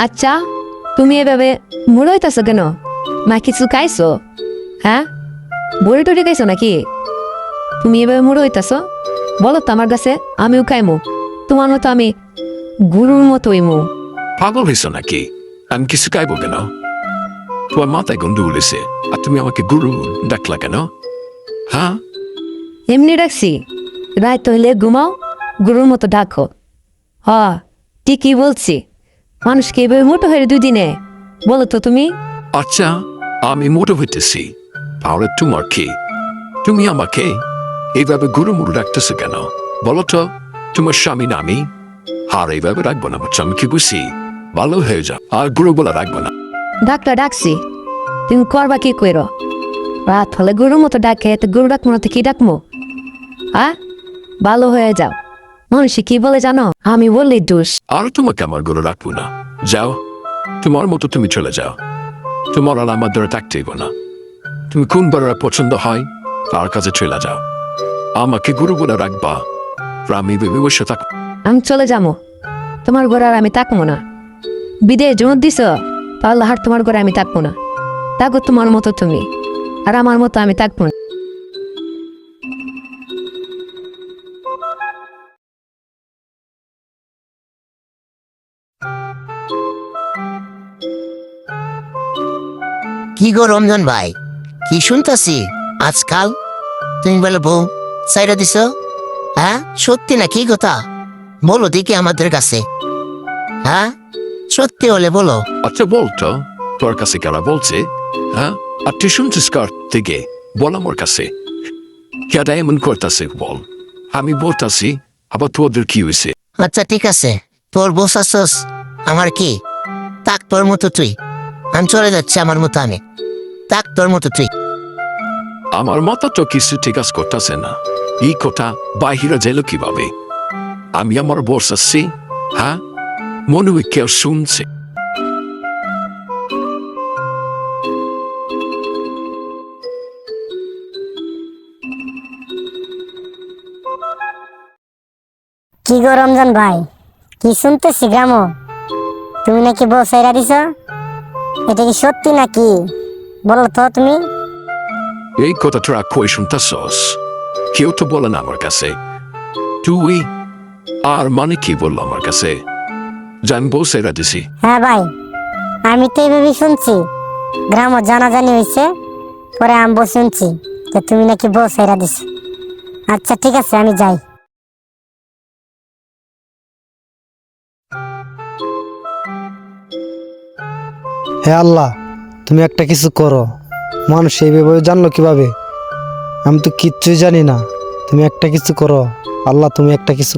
আচ্ছা তুমি এভাবে মুড়ো হইতেছো কেন? মা কিছু খাইছো? হ্যাঁ, বড়ি টড়ি খাইছো নাকি? তুমি এভাবে মুড়ো হইতেছো? বলো তো আমার কাছে, আমিও খাইমু। তোমার মতো আমি গুরুর মতো হইমু। পাগল হয়েছ নাকি? আমি কিছু খাইবো কেন? তোমার মাথায় গন্ধ উলেছে, আর তুমি আমাকে গুরু ডাকলা কেন? হ্যাঁ, এমনি ডাকছি, রাত হইলে ঘুমাও, গুরুর মতো ডাকো। হ, ঠিকই বলছি। মানুষকে এভাবে মোটো হয়ে 2 দিনে বলো তো তুমি? আচ্ছা আমি মোটো হইতেছি, তাহলে তোমার কি? তুমি আমাকে এইভাবে গুরু মুরু ডাকতেছো কেন? বলো তো, তোমার স্বামী না আমি? আর এইভাবে রাখবো না, বুঝছো? আমি কি বুঝি? ভালো হয়ে যা, আর গুরু বলে রাখবো না। ডাকটা ডাকছি, তুমি করবা কি কইরো? রাত হলে গরুর মতো ডাকে, তো গরু ডাকবো না তো কি ডাকবো? হ্যাঁ, ভালো হয়ে যাও। মানুষে কি বলে জানো? আমি বললি দোষ। আর তোমাকে আমার গুরু রাখবো না। যাও, তোমার মতো তুমি চলে যাও। তোমার আর আমার ধরে থাকতেই না। তুমি কোন বড়রা পছন্দ হয় তার কাছে চলে যাও। আমাকে গুরু বলে রাখবা, আর আমি ভেবে বসে থাক। আমি চলে যাবো, তোমার ঘরে আর আমি থাকবো না। বিদেশ জোর দিছ, তাহলে আর তোমার ঘরে আমি থাকবো না। থাকো তোমার মতো তুমি, আর আমার মতো আমি থাকবো না। কি গো রমজান ভাই, কি শুনতাছি আজকাল তুমি বলে বউ সাইরা দিছ? হ্যাঁ, সত্যি না কি কথা? বলো দেখি আমাদের কাছে। হ্যাঁ, সত্যি হলে বলো। আচ্ছা বলতো, তোর কাছে কারা বলছে? হ্যাঁ, আর তুই শুনছিস কার থেকে? বল আমার কাছে, কেডা এমন করতেছে বল। আমি বলতাছি, আবার তোদের কি হয়েছে? আচ্ছা ঠিক আছে, তোর বউ শাসস, আমার কি? তাক তোর মতো তুই, আমি চলে যাচ্ছি আমার মতো আমি। তাক তোর মতো তুই। আমার মাথা তো কিছু ঠিক আছে করতেছে না। এই কথা বাহিরে যাইল কিভাবে? আমি আমার বসাচ্ছি, হ্যাঁ, মনে হয় কেউ শুনছে। কি গো রমজান ভাই, কি শুনতেছি গ্রামো? তুমি নাকি বউ সাইরা দিছ? এটা কি সত্যি নাকি? বলো তো তুমি। এই কথা তোরা কই শুনতেছস? কেউ তো বলে না আমার কাছে। তুই আর মানে কি বললো আমার কাছে? জানবো সেরা দিছি। হ্যাঁ ভাই, আমি তো এইভাবে শুনছি, গ্রামও জানাজানি হয়েছে, পরে আমি শুনছি যে তুমি নাকি বউ সাইরা দিছ। আচ্ছা ঠিক আছে, আমি যাই। হে আল্লাহ, তুমি একটা কিছু করো। মানুষ এইভাবে জানলো কিভাবে? আমি তো কিচ্ছুই জানি না। তুমি একটা কিছু করো আল্লাহ, তুমি একটা কিছু